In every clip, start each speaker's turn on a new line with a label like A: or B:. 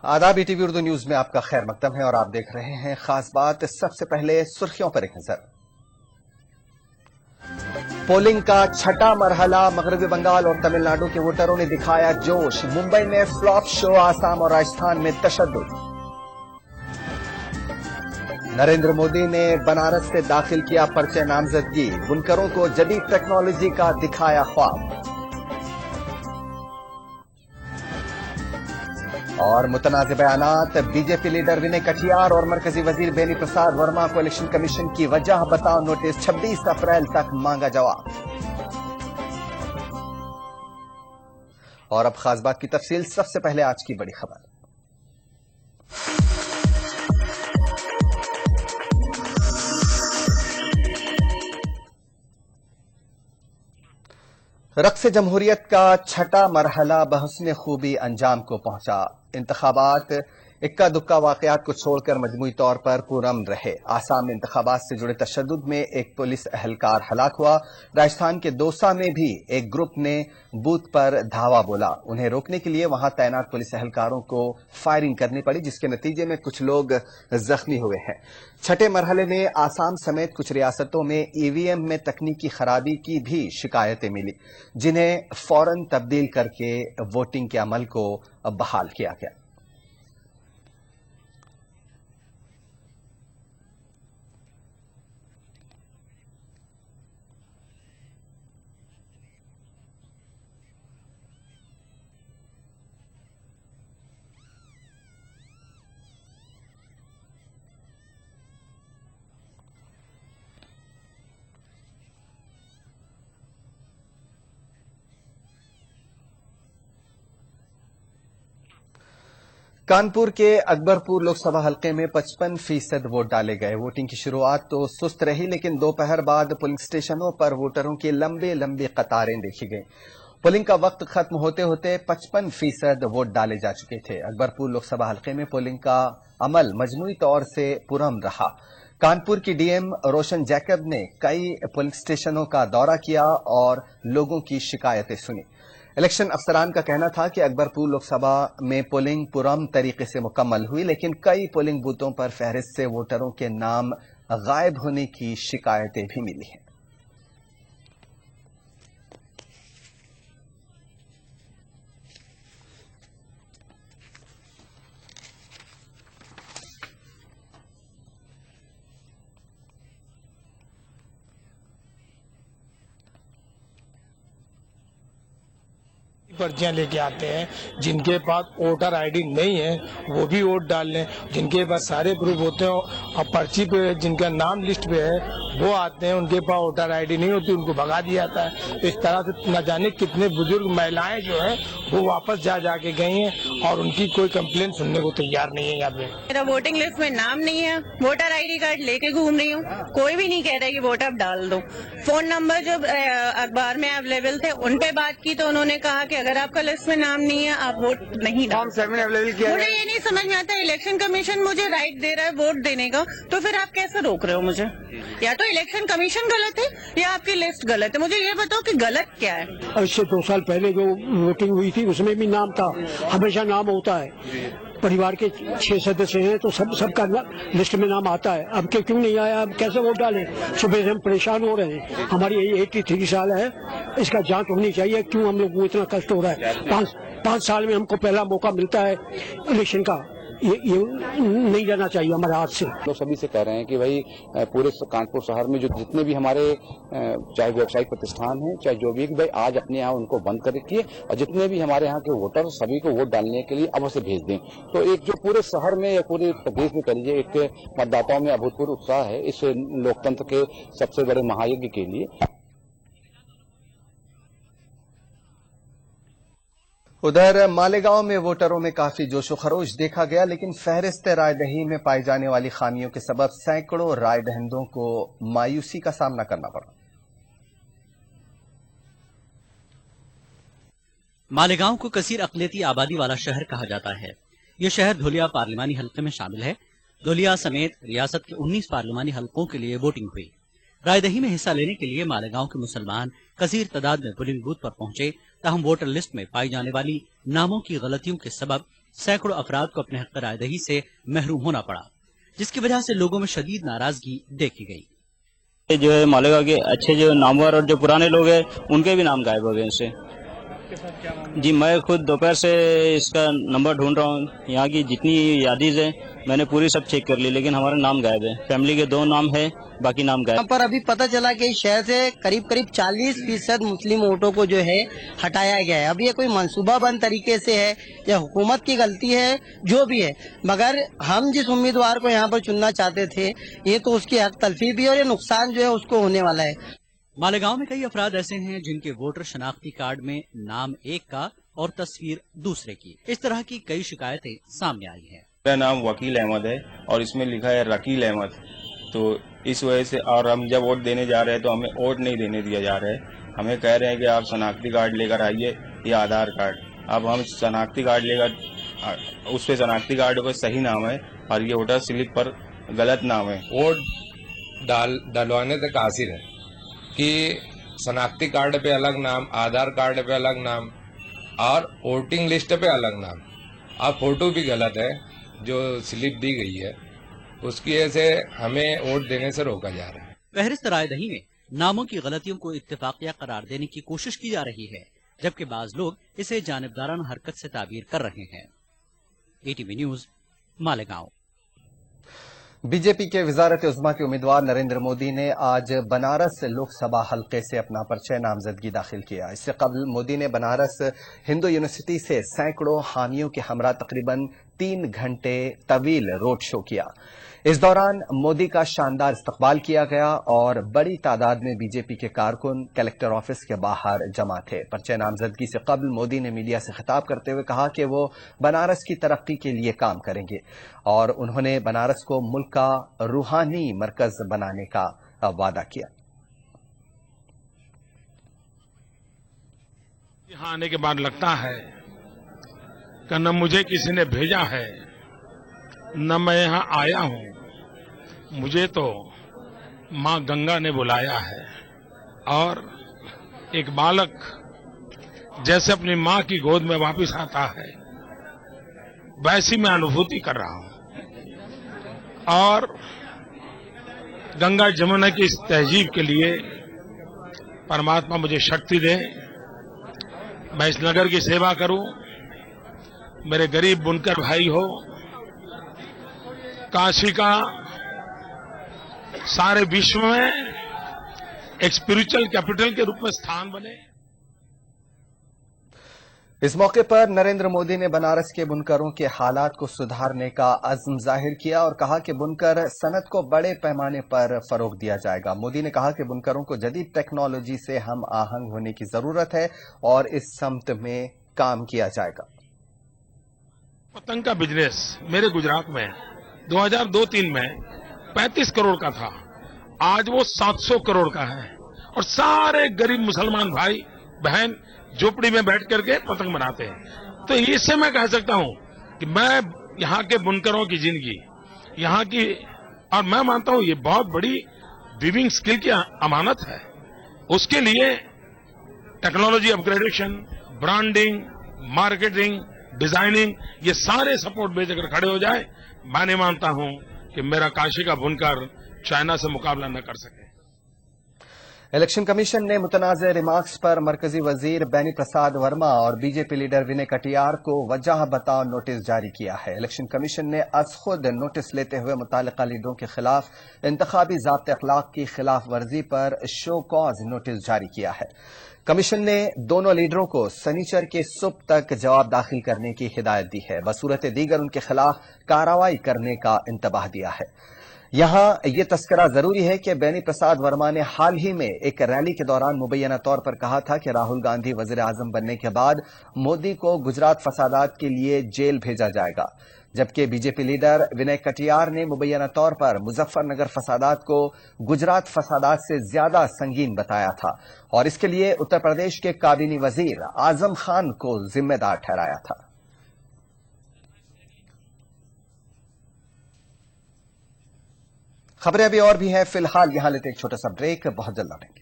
A: आदाब ETV Urdu news में आपका खैर मकदम है और आप देख रहे हैं खास बात। सबसे पहले सुर्खियों पर एक नजर। पोलिंग का छठा मरहला, मगरबी बंगाल और तमिलनाडु के वोटरों ने दिखाया जोश। मुंबई में फ्लॉप शो, आसाम और राजस्थान में तशद्दुद। नरेंद्र मोदी ने बनारस से दाखिल किया पर्चे नामजदगी, बुनकरों को जदीद टेक्नोलॉजी का दिखाया ख्वाब। और मुतनाज़ बयानात, बीजेपी लीडर विनय कटियार और मरकजी वजीर बेनी प्रसाद वर्मा को इलेक्शन कमीशन की वजह बताओ नोटिस, 26 अप्रैल तक मांगा जवाब। और अब खास बात की तफसील। सबसे पहले आज की बड़ी खबर। रक्स जमहूरियत का छठा मरहला बहस्न खूबी अंजाम को पहुंचा। इंतखाबात इक्का दुक्का वाकयात को छोड़कर मजमूई तौर पर पुरअमन रहे। आसाम में इंतखाबात से जुड़े तशद्दुद में एक पुलिस एहलकार हलाक हुआ। राजस्थान के दौसा में भी एक ग्रुप ने बूथ पर धावा बोला। उन्हें रोकने के लिए वहां तैनात पुलिस एहलकारों को फायरिंग करनी पड़ी, जिसके नतीजे में कुछ लोग जख्मी हुए हैं। छठे मरहले में आसाम समेत कुछ रियासतों में ईवीएम में तकनीकी खराबी की भी शिकायतें मिली, जिन्हें फौरन तब्दील करके वोटिंग के अमल को बहाल किया गया। कानपुर के अकबरपुर लोकसभा हलके में 55% वोट डाले गए। वोटिंग की शुरुआत तो सुस्त रही, लेकिन दोपहर बाद पोलिंग स्टेशनों पर वोटरों की लंबी कतारें देखी गई। पोलिंग का वक्त खत्म होते होते 55% वोट डाले जा चुके थे। अकबरपुर लोकसभा हलके में पोलिंग का अमल मजमूई तौर से पुरअमन रहा। कानपुर की डीएम रोशन जैकब ने कई पोलिंग स्टेशनों का दौरा किया और लोगों की शिकायतें सुनी। इलेक्शन अफसरान का कहना था कि अकबरपुर लोकसभा में पोलिंग पुरअमन तरीके से मुकम्मल हुई, लेकिन कई पोलिंग बूथों पर फहरिस्त से वोटरों के नाम गायब होने की शिकायतें भी मिली हैं।
B: पर्चियां लेके आते हैं। जिनके पास वोटर आईडी नहीं है वो भी वोट डाल लें। जिनके पास सारे प्रूफ होते हैं और पर्ची पे जिनका नाम लिस्ट पे है वो आते हैं, उनके पास वोटर आईडी नहीं होती, उनको भगा दिया जाता है। इस तरह से न जाने कितने बुजुर्ग महिलाएं जो है वो वापस जाके गई हैं और उनकी कोई कंप्लेंट सुनने को तैयार नहीं है। यहाँ पे
C: मेरा वोटिंग लिस्ट में नाम नहीं है, वोटर आईडी कार्ड लेके घूम रही हूँ, कोई भी नहीं कह रहा कि वोट आप डाल दो। फोन नंबर जो अखबार में अवेलेबल थे उन पे बात की तो उन्होंने कहा कि अगर आपका लिस्ट में नाम नहीं है आप वोट नहीं डाल। मुझे ये नहीं समझ में आता, इलेक्शन कमीशन मुझे राइट दे रहा है वोट देने का, तो फिर आप कैसे रोक रहे हो मुझे? या तो इलेक्शन कमीशन गलत है या आपकी लिस्ट गलत है। मुझे ये बताओ कि गलत क्या है।
D: इससे 2 साल पहले जो वोटिंग हुई थी उसमें भी नाम था, हमेशा नाम होता है। परिवार के 6 सदस्य हैं तो सबका लिस्ट में नाम आता है। अब क्यों नहीं आया, अब कैसे वोट डालें? सुबह से हम परेशान हो रहे हैं। हमारी 83 साल है, इसका जांच होनी चाहिए क्यों हम लोग को इतना कष्ट हो रहा है। 5 साल में हमको पहला मौका मिलता है इलेक्शन का, ये नहीं जाना चाहिए हमारे हाथ से।
E: लोग सभी से कह रहे हैं कि भाई पूरे कानपुर शहर में जो जितने भी हमारे चाहे व्यावसायिक प्रतिष्ठान हैं चाहे जो भी, भाई आज अपने यहाँ उनको बंद कर रखिए और जितने भी हमारे यहाँ के वोटर सभी को वोट डालने के लिए अवश्य भेज दें। तो एक जो पूरे शहर में या पूरे प्रदेश में कह लीजिए एक मतदाताओं में अभूतपूर्व उत्साह है इस लोकतंत्र के सबसे बड़े महायज्ञ के लिए।
A: उधर मालेगांव में वोटरों में काफी जोशो खरोश देखा गया, लेकिन फहरिस्त रायदही में पाई जाने वाली खामियों के सबब सैकड़ों राय दहिंदों को मायूसी का सामना करना पड़ा।
F: मालेगांव को कसीर अकलियती आबादी वाला शहर कहा जाता है। यह शहर धोलिया पार्लिमानी हल्के में शामिल है। धोलिया समेत रियासत के 19 पार्लिमानी हल्कों के लिए वोटिंग हुई। रायदही में हिस्सा लेने के लिए मालेगांव के मुसलमान कसीर तादाद में पोलिंग बूथ पर पहुंचे, ताहम वोटर लिस्ट में पाई जाने वाली नामों की गलतियों के सबब सैकड़ों अफराद को अपने हक रायदही से महरूम होना पड़ा, जिसकी वजह से लोगों में शदीद नाराजगी देखी गई।
G: जो है मालेगांव के अच्छे जो नामवर और जो पुराने लोग हैं उनके भी नाम गायब हो गए इससे। जी मैं खुद दोपहर से इसका नंबर ढूंढ रहा हूँ, यहाँ की जितनी यादीज है मैंने पूरी सब चेक कर ली, लेकिन हमारा नाम गायब है। फैमिली के 2 नाम है, बाकी नाम गायब।
H: यहाँ पर अभी पता चला कि इस शहर से करीब 40% मुस्लिम वोटों को जो है हटाया गया है। अब ये कोई मंसूबाबंद तरीके से है या हुकूमत की गलती है, जो भी है, मगर हम जिस उम्मीदवार को यहाँ पर चुनना चाहते थे ये तो उसकी हक तलफी भी है और ये नुकसान जो है उसको होने वाला है।
F: मालेगांव में कई अफराद ऐसे हैं जिनके वोटर शनाख्ती कार्ड में नाम एक का और तस्वीर दूसरे की। इस तरह की कई शिकायतें सामने आई हैं।
I: मेरा नाम वकील अहमद है और इसमें लिखा है रकील अहमद, तो इस वजह से और हम जब वोट देने जा रहे हैं तो हमें वोट नहीं देने दिया जा रहा है। हमें कह रहे हैं कि आप शनाख्ती कार्ड लेकर आइए या आधार कार्ड। अब हम शनाख्ती कार्ड लेकर, उस पर शनाख्ती कार्ड पर सही नाम है और ये वोटर स्लिप पर गलत नाम है।
J: वोट डलवाने तक हासिल है कि शनाख्ती कार्ड पे अलग नाम, आधार कार्ड पे अलग नाम और वोटिंग लिस्ट पे अलग नाम। अब फोटो भी गलत है जो स्लिप दी गई है, उसकी वजह से हमें वोट देने से रोका जा रहा है।
F: फहरिस्त रायदही में नामों की गलतियों को इत्तेफाकिया करार देने की कोशिश की जा रही है, जबकि बाज लोग इसे जानिबदाराना हरकत से ताबीर कर रहे हैं। ATV news, Malegaon.
A: बीजेपी के वजारत उज़्मा के उम्मीदवार नरेंद्र मोदी ने आज बनारस लोकसभा हल्के से अपना पर्चा नामजदगी दाखिल किया। इससे कबल मोदी ने बनारस हिंदू यूनिवर्सिटी से सैकड़ों हामियों के हमरा तकरीबन 3 घंटे तवील रोड शो किया। इस दौरान मोदी का शानदार इस्तकबाल किया गया और बड़ी तादाद में बीजेपी के कारकुन कलेक्टर ऑफिस के बाहर जमा थे। पर्चा नामजदगी से कबल मोदी ने मीडिया से खिताब करते हुए कहा कि वो बनारस की तरक्की के लिए काम करेंगे और उन्होंने बनारस को मुल्क का रूहानी मरकज बनाने का वादा किया।
B: यहाँ आने के बाद लगता है कि न मुझे किसी ने भेजा है न मैं यहाँ आया हूँ, मुझे तो माँ गंगा ने बुलाया है। और एक बालक जैसे अपनी माँ की गोद में वापस आता है वैसी मैं अनुभूति कर रहा हूँ। और गंगा जमुना की इस तहजीब के लिए परमात्मा मुझे शक्ति दे, मैं इस नगर की सेवा करूं। मेरे गरीब बुनकर भाई हो, काशी का सारे विश्व में एक स्पिरिचुअल कैपिटल के रूप में स्थान बने।
A: इस मौके पर नरेंद्र मोदी ने बनारस के बुनकरों के हालात को सुधारने का अज़्म जाहिर किया और कहा कि बुनकर सनत को बड़े पैमाने पर फरोग दिया जाएगा। मोदी ने कहा कि बुनकरों को जदीद टेक्नोलॉजी से हम आहंग होने की जरूरत है और इस समत में काम किया जाएगा।
B: पतंग का बिजनेस मेरे गुजरात में 2002-03 में 35 करोड़ का था, आज वो 700 करोड़ का है। और सारे गरीब मुसलमान भाई बहन झोपड़ी में बैठ करके पतंग बनाते हैं। तो इससे मैं कह सकता हूं कि मैं यहाँ के बुनकरों की जिंदगी, यहाँ की, और मैं मानता हूं ये बहुत बड़ी वीविंग स्किल की अमानत है। उसके लिए technology upgradation, branding, marketing, designing, ये सारे सपोर्ट बेस अगर खड़े हो जाए, मैं नहीं मानता हूं कि मेरा काशी का बुनकर चाइना से मुकाबला न कर सके।
A: इलेक्शन कमीशन ने मुतनाज़ रिमार्क्स पर मरकजी वजीर बेनी प्रसाद वर्मा और बीजेपी लीडर विनय कटियार को वजह बताओ नोटिस जारी किया है। इलेक्शन कमीशन ने अज खुद नोटिस लेते हुए मुतालिका लीडरों के खिलाफ इंतखाबी ज़ाब्ते अखलाक की खिलाफ वर्जी पर शो कॉज नोटिस जारी किया है। कमीशन ने दोनों लीडरों को सनीचर के सुबह तक जवाब दाखिल करने की हिदायत दी है। बसूरत दीगर उनके खिलाफ कार्रवाई करने का इंतबाह दिया है। यहाँ ये तस्करा जरूरी है कि बेनी प्रसाद वर्मा ने हाल ही में एक रैली के दौरान मुबैना तौर पर कहा था कि राहुल गांधी वजीर आजम बनने के बाद मोदी को गुजरात फसादात के लिए जेल भेजा जाएगा, जबकि बीजेपी लीडर विनय कटियार ने मुबैना तौर पर मुजफ्फरनगर फसादात को गुजरात फसादात से ज्यादा संगीन बताया था और इसके लिए उत्तर प्रदेश के काबीनी वजीर आजम खान को जिम्मेदार ठहराया था। खबरें अभी और भी हैं, फिलहाल यहां लेते एक छोटा सा ब्रेक, बहुत जल्द लौटेंगे।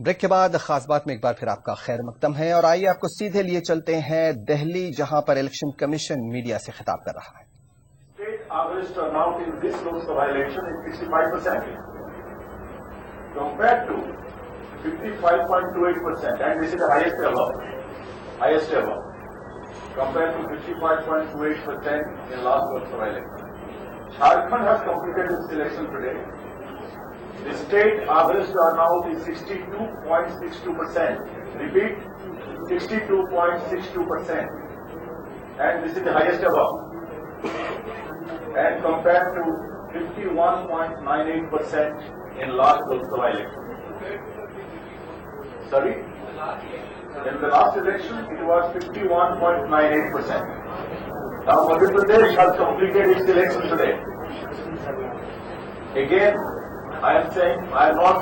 A: ब्रेक के बाद खास बात में एक बार फिर आपका खैर मकदम है और आइए आपको सीधे लिए चलते हैं दिल्ली, जहां पर इलेक्शन कमीशन मीडिया से खिताब कर रहा है।
K: Average turnout in this Lok Sabha election is 65% compared to 55.28%, and this is the highest ever compared to 55.28% in last Lok Sabha election. Jharkhand has completed its election today. The state average turnout is 62.62%. Repeat, 62.62%, and this is the highest ever. And compared to 51.98% in last Lok Sabha election. Sorry? In the last election, it was 51.98%. Now Madhya Pradesh has completed its election today. Again, I am saying, I am not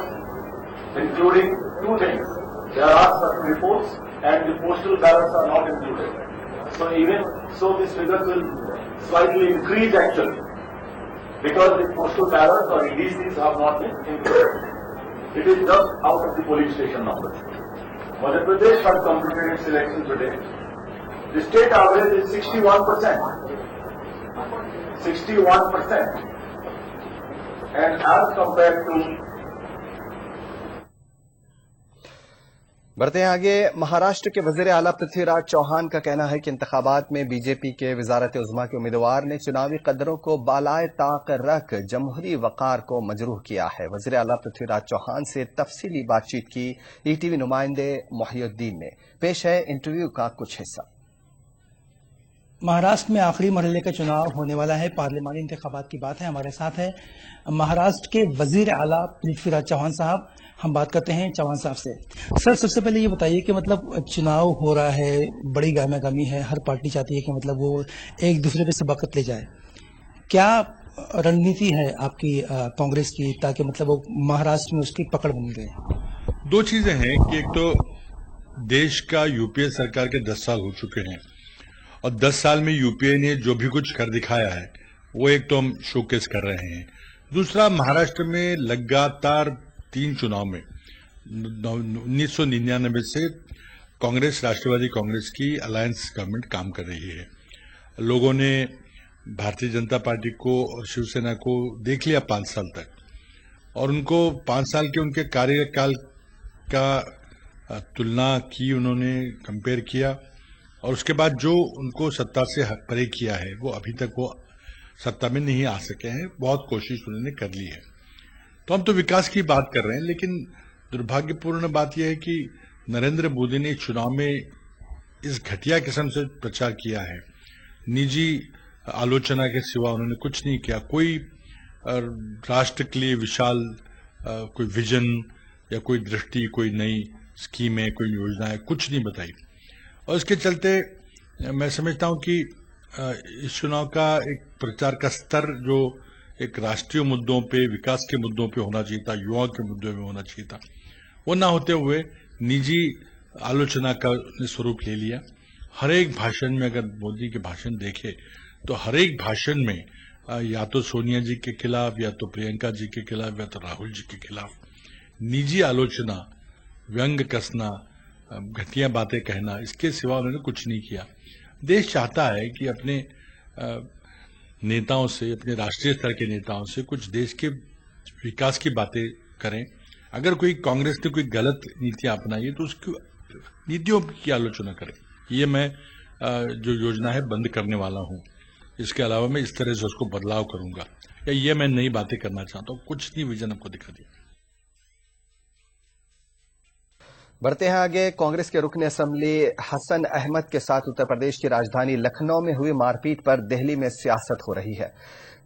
K: including two things. There are some reports and the postal ballots are not included. So even so, this figure will slightly increase actually, because the postal ballots or EDCs have not been included. It is just out of the polling station numbers. Madhya Pradesh has completed its election today. The state average is 61%. 61%. And as compared to
A: बढ़ते हैं आगे। महाराष्ट्र के वजीर आला पृथ्वीराज चौहान का कहना है कि इंतखाबात में बीजेपी के वजारत उज़्मा के उम्मीदवार ने चुनावी कदरों को बालाए ताक रख जमहूरी वक़ार को मजरूह किया है। वजीर आला पृथ्वीराज चौहान से तफसीली बातचीत की ईटीवी नुमाइंदे मोहिउद्दीन ने। पेश है इंटरव्यू का कुछ हिस्सा।
L: महाराष्ट्र में आखिरी मरहले का चुनाव होने वाला है, पार्लिमानी इंतखाबात की बात है। हमारे साथ है महाराष्ट्र के वजीर आला पृथ्वीराज चौहान साहब। हम बात करते हैं चौहान साहब से। सर, सबसे पहले ये बताइए कि मतलब चुनाव हो रहा है, बड़ी गहमागहमी है, हर पार्टी चाहती है कि मतलब वो एक दूसरे पे सबकत ले जाए। क्या रणनीति है आपकी कांग्रेस की, ताकि मतलब वो महाराष्ट्र में उसकी पकड़ बन रहे?
M: दो चीजें हैं कि एक तो देश का यूपीए सरकार के 10 साल हो चुके हैं और 10 साल में यूपीए ने जो भी कुछ कर दिखाया है वो एक तो हम शोकेस कर रहे हैं। दूसरा, महाराष्ट्र में लगातार 3 चुनाव में 1999 से कांग्रेस, राष्ट्रवादी कांग्रेस की अलायंस गवर्नमेंट काम कर रही है। लोगों ने भारतीय जनता पार्टी को और शिवसेना को देख लिया 5 साल तक, और उनको 5 साल के उनके कार्यकाल का तुलना की, उन्होंने कंपेयर किया, और उसके बाद जो उनको सत्ता से परे किया है वो अभी तक वो सत्ता में नहीं आ सके हैं। बहुत कोशिश उन्होंने कर ली है। तो हम तो विकास की बात कर रहे हैं, लेकिन दुर्भाग्यपूर्ण बात यह है कि नरेंद्र मोदी ने चुनाव में इस घटिया किस्म से प्रचार किया है। निजी आलोचना के सिवा उन्होंने कुछ नहीं किया। कोई राष्ट्र के लिए विशाल कोई विजन या कोई दृष्टि, कोई नई स्कीमें, कोई योजनाएं कुछ नहीं बताई। और इसके चलते मैं समझता हूं कि इस चुनाव का एक प्रचार का स्तर जो एक राष्ट्रीय मुद्दों पे, विकास के मुद्दों पे होना चाहिए था, युवाओं के मुद्दों में होना चाहिए था, वो ना होते हुए निजी आलोचना का स्वरूप ले लिया। हर एक भाषण में, अगर मोदी के भाषण देखे तो हर एक भाषण में या तो सोनिया जी के खिलाफ, या तो प्रियंका जी के खिलाफ, या तो राहुल जी के खिलाफ निजी आलोचना, व्यंग कसना, घटिया बातें कहना, इसके सिवा उन्होंने कुछ नहीं किया। देश चाहता है कि अपने नेताओं से, अपने राष्ट्रीय स्तर के नेताओं से कुछ देश के विकास की बातें करें। अगर कोई कांग्रेस ने कोई गलत नीतियां अपनाई तो उसकी नीतियों की आलोचना करें। ये मैं जो योजना है बंद करने वाला हूं। इसके अलावा मैं इस तरह से उसको बदलाव करूंगा, या ये मैं नई बातें करना चाहता हूं। कुछ नहीं विजन आपको दिखा दिया।
A: बढ़ते हैं आगे। कांग्रेस के रुकन असेंबली हसन अहमद के साथ उत्तर प्रदेश की राजधानी लखनऊ में हुई मारपीट पर दिल्ली में सियासत हो रही है।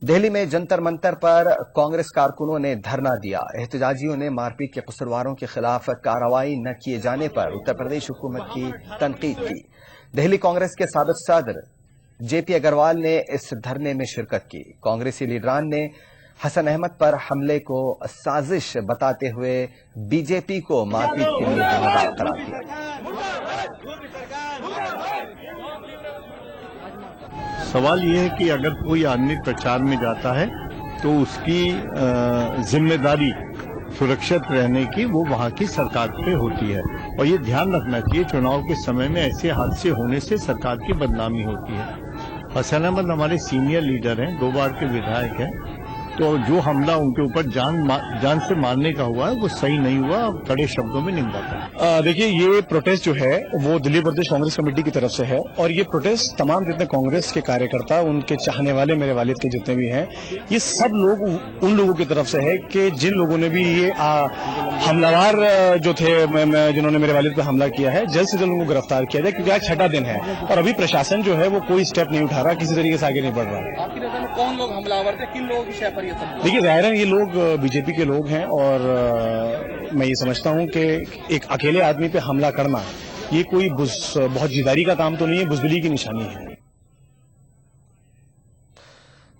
A: दिल्ली में जंतर मंतर पर कांग्रेस कारकुनों ने धरना दिया। एहतजाजियों ने मारपीट के कसूरवारों के खिलाफ कार्रवाई न किए जाने पर उत्तर प्रदेश हुकूमत की तनकीद की। दिल्ली कांग्रेस के साबिक सदर जेपी अग्रवाल ने इस धरने में शिरकत की। कांग्रेसी लीडरान ने हसन अहमद पर हमले को साजिश बताते हुए बीजेपी को मारपीट के लिए जिम्मेदार करार दिया।
N: सवाल ये है कि अगर कोई आदमी प्रचार में जाता है तो उसकी जिम्मेदारी सुरक्षित रहने की वो वहाँ की सरकार पे होती है। और ये ध्यान रखना चाहिए, चुनाव के समय में ऐसे हादसे होने से सरकार की बदनामी होती है। हसन अहमद हमारे सीनियर लीडर हैं, 2 बार के विधायक हैं, तो जो हमला उनके ऊपर जान से मारने का हुआ है वो सही नहीं हुआ, कड़े शब्दों में निंदा करें।
O: देखिए, ये प्रोटेस्ट जो है वो दिल्ली प्रदेश कांग्रेस कमेटी की तरफ से है, और ये प्रोटेस्ट तमाम जितने कांग्रेस के कार्यकर्ता, उनके चाहने वाले, मेरे वालिद के जितने भी हैं, ये सब लोग उन लोगों की तरफ से है कि जिन लोगों ने भी ये हमलावर जो थे, जिन्होंने मेरे वालिद पर हमला किया है, जल्द से जल्द उनको गिरफ्तार किया जाए, क्योंकि आज 6वां दिन है और अभी प्रशासन जो है वो कोई स्टेप नहीं उठा रहा, किसी तरीके से आगे नहीं बढ़ रहा।
L: आपकी नजर में कौन लोग हमलावर थे, किन लोगों की शय पर?
O: देखिए, जाहिर है ये लोग बीजेपी के लोग हैं, और मैं ये समझता हूं कि एक अकेले आदमी पे हमला करना ये कोई बहुत जिद्दारी का काम तो नहीं है, बुज़दिली की निशानी है।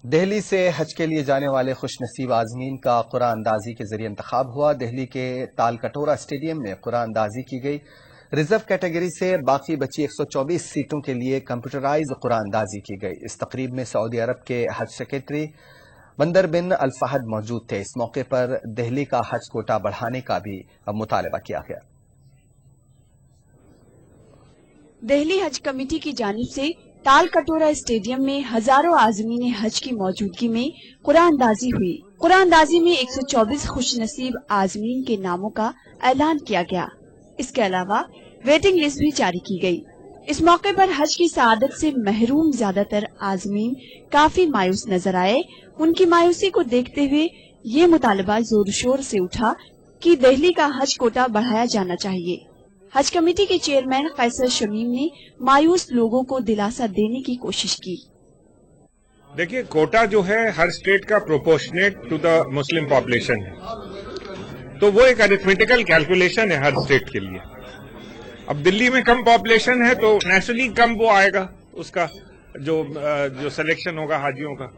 A: दिल्ली से हज के लिए जाने वाले खुशनसीब आज़मीन का कुरान अंदाजी के जरिए इंतखाब हुआ। दिल्ली के तालकटोरा स्टेडियम में कुरान अंदाजी की गई। रिजर्व कैटेगरी से बाकी बची 124 सीटों के लिए कंप्यूटराइज कुरान अंदाजी की गई। इस तकरीब में सऊदी अरब के हज सेक्रेटरी बंदर बिन अल फहद मौजूद थे। इस मौके पर दिल्ली का हज कोटा बढ़ाने का भी मुतालबा किया गया।
P: दिल्ली हज कमेटी की जानिब से तालकटोरा स्टेडियम में हजारों आज़मीन हज की मौजूदगी में कुरान अंदाजी हुई। कुरान अंदाजी में 124 खुशनसीब आज़मीन के नामों का ऐलान किया गया। इसके अलावा वेटिंग लिस्ट भी जारी की गई। इस मौके पर हज की सआदत से महरूम ज्यादातर आज़मीन काफी मायूस नजर आए। उनकी मायूसी को देखते हुए ये मुतालबा जोर शोर से उठा कि दिल्ली का हज कोटा बढ़ाया जाना चाहिए। हज कमेटी के चेयरमैन कैसर शमीम ने मायूस लोगों को दिलासा देने की कोशिश की।
Q: देखिए, कोटा जो है हर स्टेट का proportionate to the Muslim population है, तो वो एक अरिथमेटिकल कैलकुलेशन है हर स्टेट के लिए। अब दिल्ली में कम पॉपुलेशन है तो नेचुरली कम वो आएगा, उसका जो सिलेक्शन होगा हाजियों का।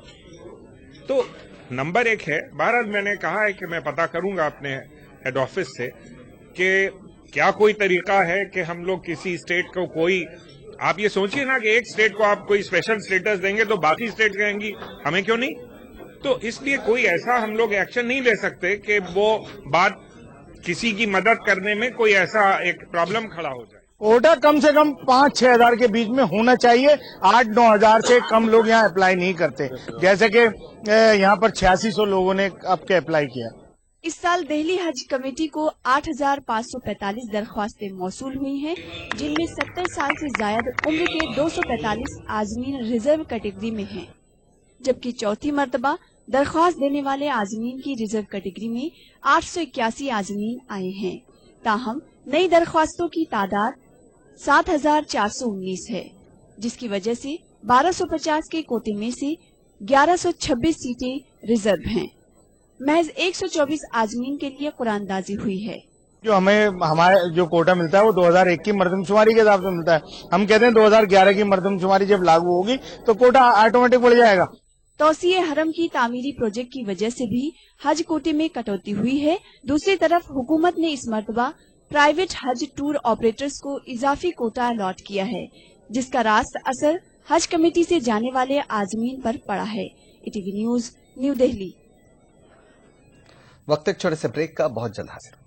Q: तो नंबर 1 है। बहरहाल मैंने कहा है कि मैं पता करूंगा अपने हेड ऑफिस से कि क्या कोई तरीका है कि हम लोग किसी स्टेट को कोई, आप ये सोचिए ना कि एक स्टेट को आप कोई स्पेशल स्टेटस देंगे तो बाकी स्टेट कहेंगी हमें क्यों नहीं, तो इसलिए कोई ऐसा हम लोग एक्शन नहीं ले सकते कि वो बात किसी की मदद करने में कोई ऐसा एक प्रॉब्लम खड़ा हो जाए।
B: कोटा कम से कम 5-6 हजार के बीच में होना चाहिए। 8-9 हजार से कम लोग यहाँ अप्लाई नहीं करते, जैसे कि यहाँ पर 8600 लोगों ने अब के अप्लाई किया।
P: इस साल दिल्ली हज कमेटी को 8545 दरख्वास्तें मौसूल हुई हैं, जिनमें 70 साल से ज्यादा उम्र के 245 आज़मीन रिजर्व कैटेगरी में हैं, जबकि चौथी मर्तबा दरख्वास्त देने वाले आज़मीन की रिजर्व कैटेगरी में 881 आज़मीन आए हैं। ताहम नई दरख्वास्तों की तादाद 7419 है, जिसकी वजह से 1250 के कोटे में से 1126 सीटें रिजर्व हैं। महज 124 आज़मीन के लिए कुरान अंदाजी हुई है।
B: जो हमारे जो कोटा मिलता है वो 2001 की मर्दमशुमारी के हिसाब से मिलता है। हम कहते हैं 2011 की मर्दमशुमारी जब लागू होगी तो कोटा ऑटोमेटिक बढ़ जाएगा।
P: तौसीए हरम की तामीरी प्रोजेक्ट की वजह से भी हज कोटे में कटौती हुई है। दूसरी तरफ हुकूमत ने इस मर्तबा प्राइवेट हज टूर ऑपरेटर्स को इजाफी कोटा अलॉट किया है, जिसका रास्त असर हज कमेटी से जाने वाले आज़मीन पर पड़ा है। ETV news, new Delhi.
A: वक्त एक छोटे से ब्रेक का, बहुत जल्द हाजिर।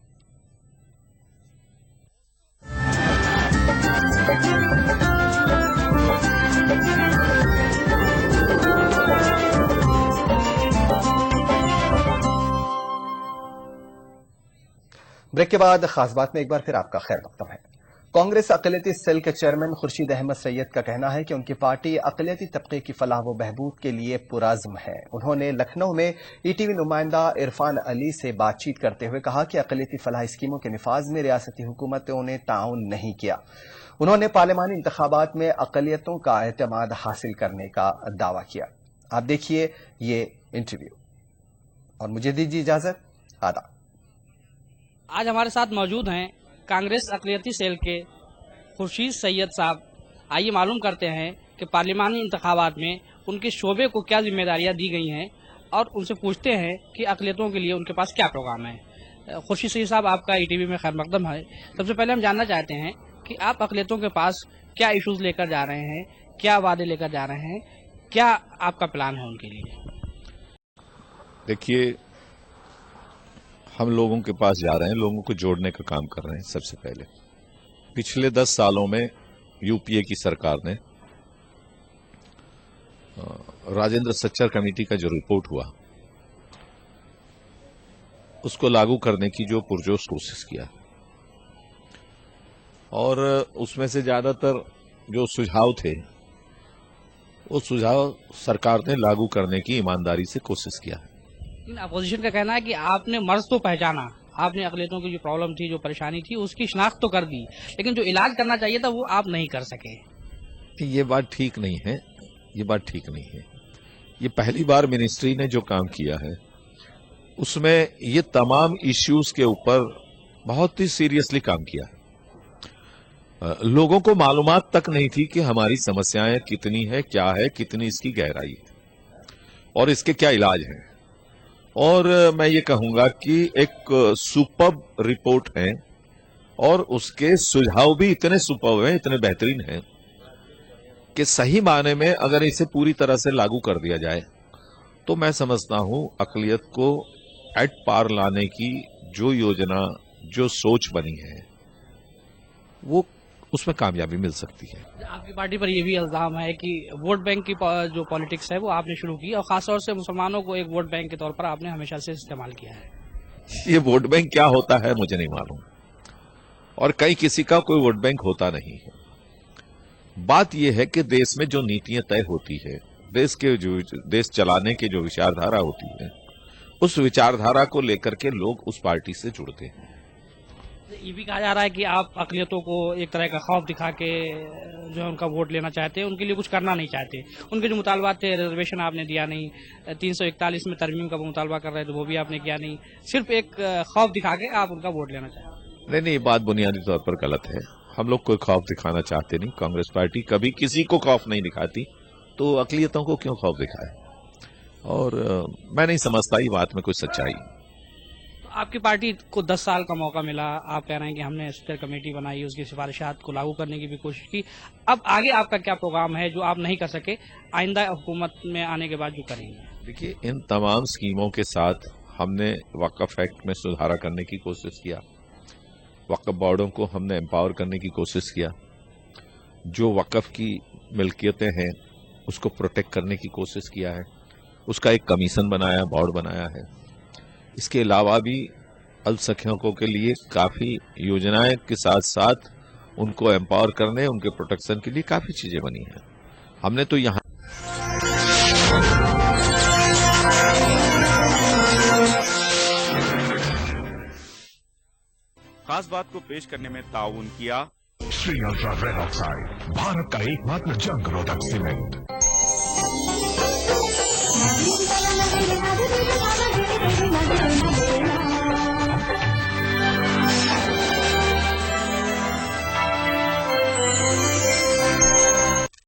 A: ब्रेक के बाद खास बात में एक बार फिर आपका खैर मकदम है। कांग्रेस अक़लियती सेल के चेयरमैन खुर्शीद अहमद सैयद का कहना है कि उनकी पार्टी अक़लियती तबके की फलाह व बहबूद के लिए पुराज़्म है। उन्होंने लखनऊ में ईटीवी नुमाइंदा इरफान अली से बातचीत करते हुए कहा कि अक़लियती फलाह स्कीमों के निफाज में रियासती हुकूमतों ने ताउन नहीं किया। उन्होंने पार्लिमानी इंतखाबात में अक़लियतों का एतमाद हासिल करने का दावा किया। आप देखिए ये इंटरव्यू और मुझे दीजिए इजाजत। आदाब।
R: आज हमारे साथ मौजूद हैं कांग्रेस अक़लियती सेल के खुर्शीद सैयद साहब। आइए मालूम करते हैं कि पार्लिमानी इंतखाबात में उनके शोबे को क्या जिम्मेदारियां दी गई हैं और उनसे पूछते हैं कि अक़लियतों के लिए उनके पास क्या प्रोग्राम है। खुर्शीद सैयद साहब, आपका ईटीवी में खैर मकदम है। सबसे पहले हम जानना चाहते हैं कि आप अक़लियतों के पास क्या इशूज़ लेकर जा रहे हैं, क्या वादे लेकर जा रहे हैं, क्या आपका प्लान है उनके लिए?
S: देखिए, हम लोगों के पास जा रहे हैं, लोगों को जोड़ने का काम कर रहे हैं। सबसे पहले पिछले 10 सालों में यूपीए की सरकार ने राजेंद्र सच्चर कमेटी का जो रिपोर्ट हुआ उसको लागू करने की जो पुरजोश कोशिश किया, और उसमें से ज्यादातर जो सुझाव थे वो सुझाव सरकार ने लागू करने की ईमानदारी से कोशिश किया।
R: लेकिन अपोजिशन का कहना है कि आपने मर्ज तो पहचाना, आपने अकलियतों की जो प्रॉब्लम थी, जो परेशानी थी, उसकी शिनाख्त तो कर दी, लेकिन जो इलाज करना चाहिए था वो आप नहीं कर सके।
S: ये बात ठीक नहीं है, ये बात ठीक नहीं है। ये पहली बार मिनिस्ट्री ने जो काम किया है उसमें ये तमाम इश्यूज के ऊपर बहुत ही सीरियसली काम किया है। लोगों को मालूमात तक नहीं थी कि हमारी समस्याएं कितनी है, क्या है, कितनी इसकी गहराई है और इसके क्या इलाज हैं। और मैं ये कहूंगा कि एक सुपर्ब रिपोर्ट है और उसके सुझाव भी इतने सुपर्ब हैं, इतने बेहतरीन हैं कि सही मायने में अगर इसे पूरी तरह से लागू कर दिया जाए तो मैं समझता हूं अक़लियत को एट पार लाने की जो योजना, जो सोच बनी है, वो उसमें कामयाबी मिल सकती है।
R: आपकी पार्टी पर यह भी इल्जाम है कि वोट बैंक की जो पॉलिटिक्स है वो आपने शुरू की और खासतौर से मुसलमानों को एक वोट बैंक के तौर पर आपने हमेशा से इस्तेमाल किया है।
S: ये वोट बैंक क्या होता है मुझे नहीं मालूम, और कहीं किसी का कोई वोट बैंक होता नहीं है। बात यह है कि देश में जो नीतियां तय होती है, देश चलाने की जो विचारधारा होती है, उस विचारधारा को लेकर के लोग उस पार्टी से जुड़ते हैं।
R: ये भी कहा जा रहा है कि आप अक़लियतों को एक तरह का खौफ दिखा के जो है उनका वोट लेना चाहते हैं, उनके लिए कुछ करना नहीं चाहते। उनके जो मुतालबात थे, रिजर्वेशन आपने दिया नहीं, 341 में तरमीम का मुतालबा कर रहे थे वो भी आपने किया नहीं, सिर्फ एक खौफ दिखा के आप उनका वोट लेना चाहते हैं।
S: नहीं, ये बात बुनियादी तौर पर गलत है। हम लोग कोई खौफ दिखाना चाहते नहीं। कांग्रेस पार्टी कभी किसी को खौफ नहीं दिखाती, तो अक़लियतों को क्यों खौफ दिखाए? और मैं नहीं समझता ये बात में कोई सच्चाई।
R: आपकी पार्टी को 10 साल का मौका मिला, आप कह रहे हैं कि हमने स्टेयर कमेटी बनाई, उसकी सिफारिशात को लागू करने की भी कोशिश की। अब आगे आपका क्या प्रोग्राम है जो आप नहीं कर सके, आइंदा हुकूमत में आने के बाद जो करेंगे?
S: देखिए, इन तमाम स्कीमों के साथ हमने वक्फ एक्ट में सुधारा करने की कोशिश किया, वक्फ बोर्डों को हमने एम्पावर करने की कोशिश किया, जो वक्फ की मिल्कियतें हैं उसको प्रोटेक्ट करने की कोशिश किया है, उसका एक कमीशन बनाया, बोर्ड बनाया है। इसके अलावा भी अल्पसंख्यकों के लिए काफ़ी योजनाएं के साथ साथ उनको एम्पावर करने, उनके प्रोटेक्शन के लिए काफ़ी चीज़ें बनी हैं। हमने तो यहाँ
T: खास बात को पेश करने में ताउन किया
U: Shri ultra red oxide, Bharat का एकमात्र जंग रोधक सीमेंट।